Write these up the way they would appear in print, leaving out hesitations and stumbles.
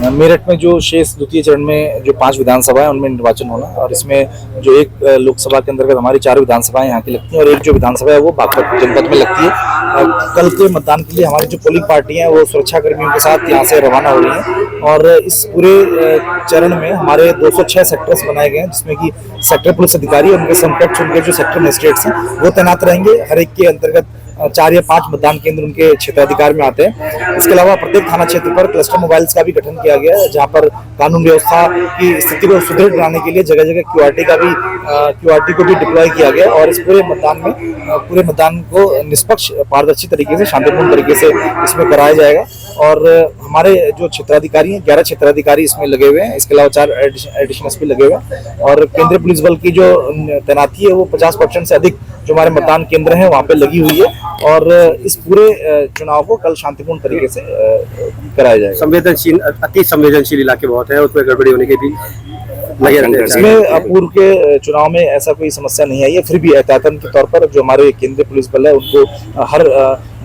मेरठ में जो शेष द्वितीय चरण में जो 5 विधानसभा है उनमें निर्वाचन होना, और इसमें जो एक लोकसभा के अंतर्गत हमारी 4 विधानसभाएं यहाँ की लगती हैं और एक जो विधानसभा है वो बागपत जनपद में लगती है। कल के मतदान के लिए हमारी जो पोलिंग पार्टी है वो सुरक्षा कर्मियों के साथ यहाँ से रवाना हो रही है, और इस पूरे चरण में हमारे 206 सेक्टर्स बनाए गए हैं, जिसमें कि सेक्टर पुलिस अधिकारी और उनके समकक्ष उनके जो सेक्टर मजिस्ट्रेट्स हैं वो तैनात रहेंगे। हर एक के अंतर्गत 4 या 5 मतदान केंद्र उनके क्षेत्राधिकार में आते हैं। इसके अलावा प्रत्येक थाना क्षेत्र पर क्लस्टर मोबाइल्स का भी गठन किया गया है, जहां पर कानून व्यवस्था की स्थिति को सुदृढ़ बनाने के लिए जगह जगह क्यूआरटी को भी डिप्लॉय किया गया, और इस पूरे मतदान को निष्पक्ष पारदर्शी तरीके से, शांतिपूर्ण तरीके से इसमें कराया जाएगा। और हमारे जो क्षेत्राधिकारी हैं 11 क्षेत्राधिकारी इसमें लगे हुए हैं, इसके अलावा 4 एडिशनल एसपी लगे हुए हैं, और केंद्रीय पुलिस बल की जो तैनाती है वो 50% से अधिक जो हमारे मतदान केंद्र हैं वहाँ पे लगी हुई है, और इस पूरे चुनाव को कल शांतिपूर्ण तरीके से कराया जाएगा। अति संवेदनशील इलाके बहुत है, उसमें गड़बड़ी होने के भी इसमें पूर्व के चुनाव में ऐसा कोई समस्या नहीं आई है, फिर भी एहतियातन के तौर पर जो हमारे केंद्रीय पुलिस बल है उनको हर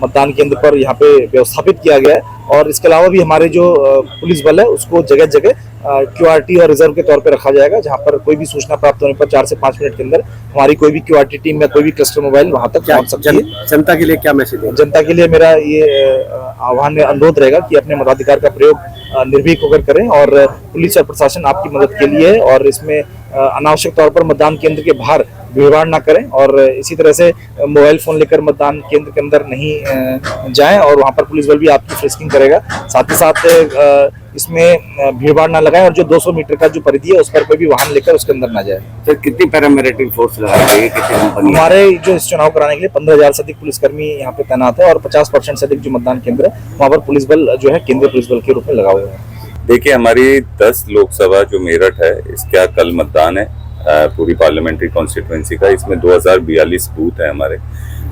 मतदान केंद्र पर यहाँ पे व्यवस्थापित किया गया है, और इसके अलावा भी हमारे जो पुलिस बल है उसको जगह जगह क्यूआरटी और रिजर्व के तौर पे रखा जाएगा, जहां पर कोई भी सूचना प्राप्त होने पर 4 से 5 मिनट के अंदर हमारी कोई भी क्यूआरटी टीम या कोई भी क्लस्टर मोबाइल वहां तक पहुंच सकती है। जनता के लिए क्या मैसेज है? जनता के लिए मेरा ये आह्वान अनुरोध रहेगा कि अपने मताधिकार का प्रयोग निर्भीक होकर करें, और पुलिस और प्रशासन आपकी मदद के लिए है, और इसमें अनावश्यक तौर पर मतदान केंद्र के बाहर भीड़ ना करें, और इसी तरह से मोबाइल फोन लेकर मतदान केंद्र के अंदर नहीं जाएं, और वहां पर पुलिस बल भी आपकी फ्रिस्किंग करेगा। साथ ही साथ इसमें भीड़ ना लगाएं, और जो 200 मीटर का जो परिधि है उस पर कोई भी वाहन लेकर उसके अंदर ना जाए। तो कितनी पैरामिलिट्री फोर्स लगाई गई है? हमारे जो इस चुनाव कराने के लिए 15,000 से अधिक पुलिसकर्मी यहाँ पे तैनात है, और 50% से अधिक जो मतदान केंद्र है वहाँ पर पुलिस बल जो है केंद्रीय पुलिस बल के रूप में लगा हुआ है। देखिए, हमारी 10 लोकसभा जो मेरठ है इसका कल मतदान है पूरी पार्लियामेंट्री कॉन्स्टिट्यूएंसी का। इसमें 2042 बूथ है हमारे,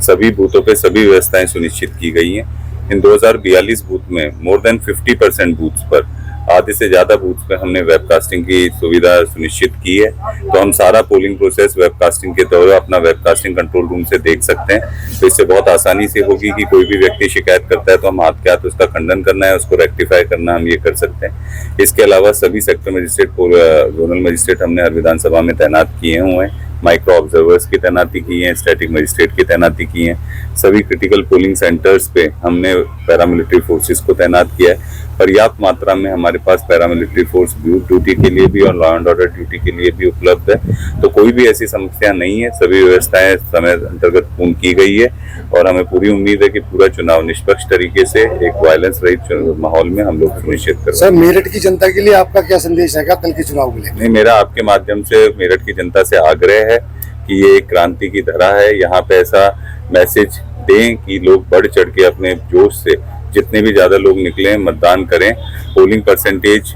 सभी बूथों पे सभी व्यवस्थाएं सुनिश्चित की गई हैं। इन 2042 बूथ में मोर देन 50% बूथ्स पर, आधे से ज्यादा बूथ्स पे हमने वेबकास्टिंग की सुविधा सुनिश्चित की है। तो हम सारा पोलिंग प्रोसेस वेबकास्टिंग के तौर अपना वेबकास्टिंग कंट्रोल रूम से देख सकते हैं, तो इससे बहुत आसानी से होगी कि कोई भी व्यक्ति शिकायत करता है तो हम हाथ के हाथ उसका खंडन करना है, उसको रेक्टिफाई करना हम ये कर सकते हैं। इसके अलावा सभी सेक्टर मजिस्ट्रेट, जोनल मजिस्ट्रेट हमने हर विधानसभा में तैनात किए हुए हैं, माइक्रो ऑब्जर्वर्स की तैनाती की है, स्टैटिक मजिस्ट्रेट की तैनाती की है। सभी क्रिटिकल पोलिंग सेंटर्स पे हमने पैरामिलिट्री फोर्सेस को तैनात किया है। पर्याप्त मात्रा में हमारे पास पैरामिलिट्री फोर्स ड्यूटी के लिए भी और लॉ एंड ऑर्डर ड्यूटी के लिए भी उपलब्ध है, तो कोई भी ऐसी समस्या नहीं है। सभी व्यवस्थाएं समय अंतर्गत पूर्ण की गई है, और हमें पूरी उम्मीद है कि पूरा चुनाव निष्पक्ष तरीके से एक वायलेंस रहित माहौल में हम लोग सुनिश्चित करें। सर, मेरठ की जनता के लिए आपका क्या संदेश है कल के चुनाव के लिए? नहीं, मेरा आपके माध्यम से मेरठ की जनता से आग्रह है कि ये एक क्रांति की तरह है। यहाँ पे ऐसा मैसेज दें कि लोग बढ़ चढ़ के अपने जोश से जितने भी ज्यादा लोग निकले मतदान करें। पोलिंग परसेंटेज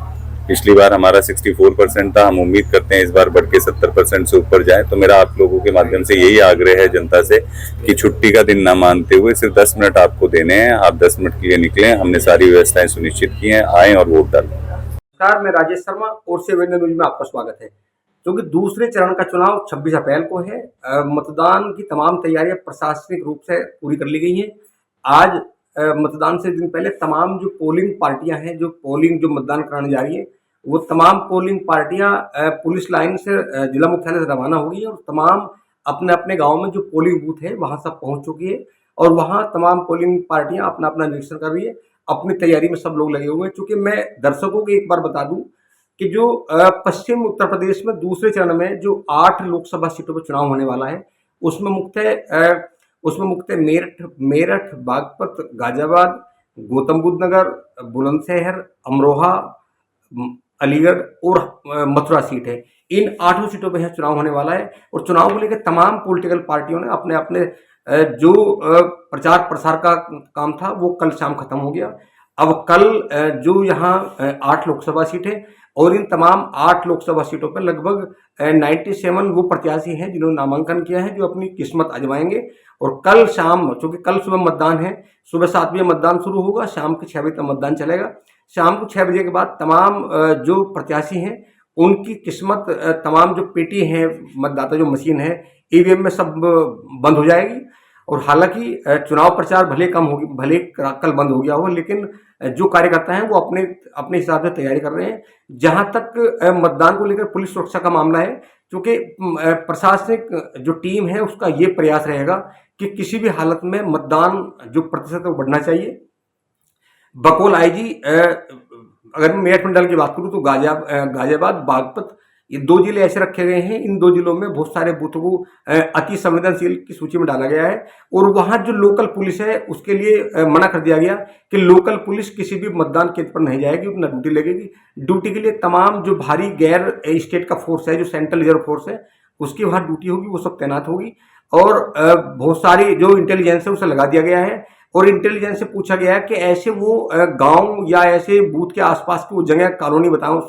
पिछली बार हमारा 64% था, हम उम्मीद करते हैं इस बार बढ़ के 70% से ऊपर जाए। तो मेरा आप लोगों के माध्यम से यही आग्रह है जनता से कि छुट्टी का दिन ना मानते हुए सिर्फ 10 मिनट आपको देने हैं, आप 10 मिनट के लिए निकलें। हमने सारी व्यवस्थाएं सुनिश्चित की हैं, आए और वोट डालें। नमस्कार, मैं राजेश शर्मा और सेवेंद्र न्यूज में आपका स्वागत है। क्योंकि दूसरे चरण का चुनाव 26 अप्रैल को है, मतदान की तमाम तैयारियां प्रशासनिक रूप से पूरी कर ली गई हैं। आज मतदान से दिन पहले तमाम जो पोलिंग पार्टियां हैं, जो मतदान कराने जा रही हैं, वो तमाम पोलिंग पार्टियां पुलिस लाइन से जिला मुख्यालय से रवाना हो गई हैं, और तमाम अपने अपने गाँव में जो पोलिंग बूथ है वहाँ सब पहुँच चुकी है, और वहाँ तमाम पोलिंग पार्टियां अपना अपना निरीक्षण कर रही है। अपनी तैयारी में सब लोग लगे हुए हैं। चूँकि मैं दर्शकों को एक बार बता दूं कि जो पश्चिम उत्तर प्रदेश में दूसरे चरण में जो 8 लोकसभा सीटों पर चुनाव होने वाला है, उसमें मुख्यतः मेरठ, बागपत, गाजियाबाद, गौतम बुद्ध नगर, बुलंदशहर, अमरोहा, अलीगढ़ और मथुरा सीट है। इन 8 सीटों पर चुनाव होने वाला है, और चुनाव को लेकर तमाम पॉलिटिकल पार्टियों ने अपने अपने जो प्रचार प्रसार का काम था वो कल शाम खत्म हो गया। अब कल जो यहाँ 8 लोकसभा सीट है, और इन तमाम 8 लोकसभा सीटों पर लगभग 97 वो प्रत्याशी हैं जिन्होंने नामांकन किया है, जो अपनी किस्मत आजमाएंगे। और कल शाम, चूँकि कल सुबह मतदान है, सुबह 7 बजे मतदान शुरू होगा, शाम के 6 बजे तक मतदान चलेगा। शाम को 6 बजे के बाद तमाम जो प्रत्याशी हैं उनकी किस्मत, तमाम जो पेटी हैं, मतदाता जो मशीन है ईवीएम में सब बंद हो जाएगी। और हालांकि चुनाव प्रचार भले कल बंद हो गया हो, लेकिन जो कार्यकर्ता हैं वो अपने अपने हिसाब से तैयारी कर रहे हैं। जहां तक मतदान को लेकर पुलिस सुरक्षा का मामला है, क्योंकि प्रशासनिक जो टीम है उसका ये प्रयास रहेगा कि किसी भी हालत में मतदान जो प्रतिशत है वो बढ़ना चाहिए। बकौल आईजी अगर मैं मेरठ मंडल की बात करूं तो गाजियाबाद, बागपत, ये 2 जिले ऐसे रखे गए हैं। इन 2 जिलों में बहुत सारे बूथों को अति संवेदनशील की सूची में डाला गया है और वहां जो लोकल पुलिस है उसके लिए मना कर दिया गया कि लोकल पुलिस किसी भी मतदान केंद्र पर नहीं जाएगी, अपना ड्यूटी लगेगी। ड्यूटी के लिए तमाम जो भारी गैर स्टेट का फोर्स है, जो सेंट्रल रिजर्व फोर्स है, उसकी वहां ड्यूटी होगी, वो सब तैनात होगी। और बहुत सारी जो इंटेलिजेंस है उसे लगा दिया गया है और इंटेलिजेंस से पूछा गया है कि ऐसे वो गांव या ऐसे बूथ के आसपास की वो जगह कॉलोनी बताओ,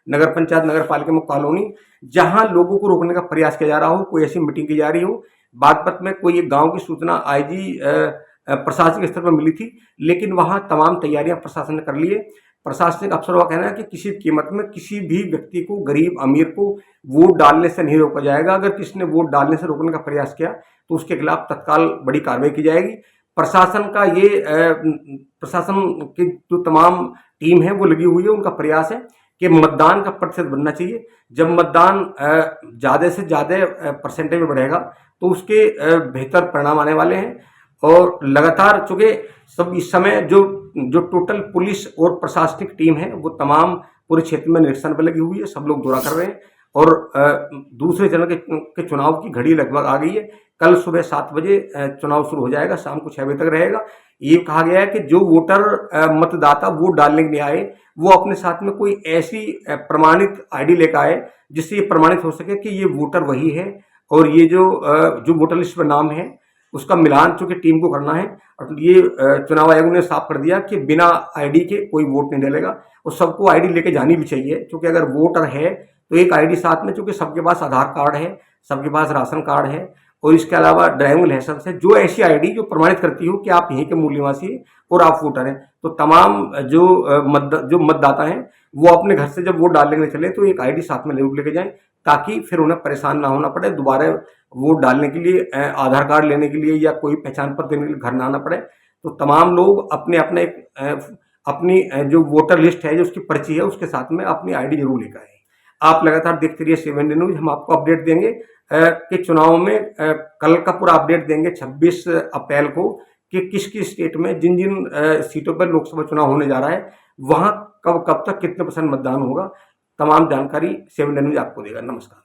नगर पंचायत नगर पालिका में कॉलोनी, जहां लोगों को रोकने का प्रयास किया जा रहा हो, कोई ऐसी मीटिंग की जा रही हो। बागपत में कोई एक गांव की सूचना आईजी प्रशासनिक स्तर पर मिली थी, लेकिन वहां तमाम तैयारियां प्रशासन ने कर ली है। प्रशासनिक अफसरों का कहना है कि किसी कीमत में किसी भी व्यक्ति को, गरीब अमीर को वोट डालने से नहीं रोका जाएगा। अगर किसी ने वोट डालने से रोकने का प्रयास किया तो उसके खिलाफ तत्काल बड़ी कार्रवाई की जाएगी। प्रशासन का ये प्रशासन की जो तमाम टीम है वो लगी हुई है, उनका प्रयास है कि मतदान का प्रतिशत बढ़ना चाहिए। जब मतदान ज़्यादा से ज़्यादा परसेंटेज में बढ़ेगा तो उसके बेहतर परिणाम आने वाले हैं। और लगातार चूंकि सब इस समय जो टोटल पुलिस और प्रशासनिक टीम है वो तमाम पूरे क्षेत्र में निरीक्षण पर लगी हुई है, सब लोग दौरा कर रहे हैं और दूसरे चरण के चुनाव की घड़ी लगभग आ गई है। कल सुबह 7 बजे चुनाव शुरू हो जाएगा, शाम को 6 बजे तक रहेगा। ये कहा गया है कि जो वोटर मतदाता वोट डालने के लिए आए वो अपने साथ में कोई ऐसी प्रमाणित आईडी लेकर आए जिससे ये प्रमाणित हो सके कि ये वोटर वही है और ये जो वोटर लिस्ट में नाम है उसका मिलान चूंकि टीम को करना है। और ये चुनाव आयोग ने साफ कर दिया कि बिना आईडी के कोई वोट नहीं डालेगा और सबको आईडी लेके जानी भी चाहिए, क्योंकि अगर वोटर है तो एक आईडी साथ में, चूंकि सबके पास आधार कार्ड है, सबके पास राशन कार्ड है और इसके अलावा ड्राइविंग लाइसेंस है, जो ऐसी आईडी जो प्रमाणित करती हो कि आप यहीं के मूल निवासी हैं और आप वोटर हैं। तो तमाम जो मतदाता हैं वो अपने घर से जब वोट डालने के लिए चले तो एक आईडी साथ में जरूर लेके जाएं, ताकि फिर उन्हें परेशान ना होना पड़े, दोबारा वोट डालने के लिए आधार कार्ड लेने के लिए या कोई पहचान पत्र देने के लिए घर ना आना पड़े। तो तमाम लोग अपने अपने अपनी जो वोटर लिस्ट है, जो उसकी पर्ची है, उसके साथ में अपनी आईडी जरूर लेकर आए। आप लगातार देखते रहिए 7 डे न्यूज, हम आपको अपडेट देंगे कि चुनाव में कल का पूरा अपडेट देंगे 26 अप्रैल को कि किस किस स्टेट में जिन जिन सीटों पर लोकसभा चुनाव होने जा रहा है वहां कब तक कितने % मतदान होगा। तमाम जानकारी 7 डे न्यूज आपको देगा। नमस्कार।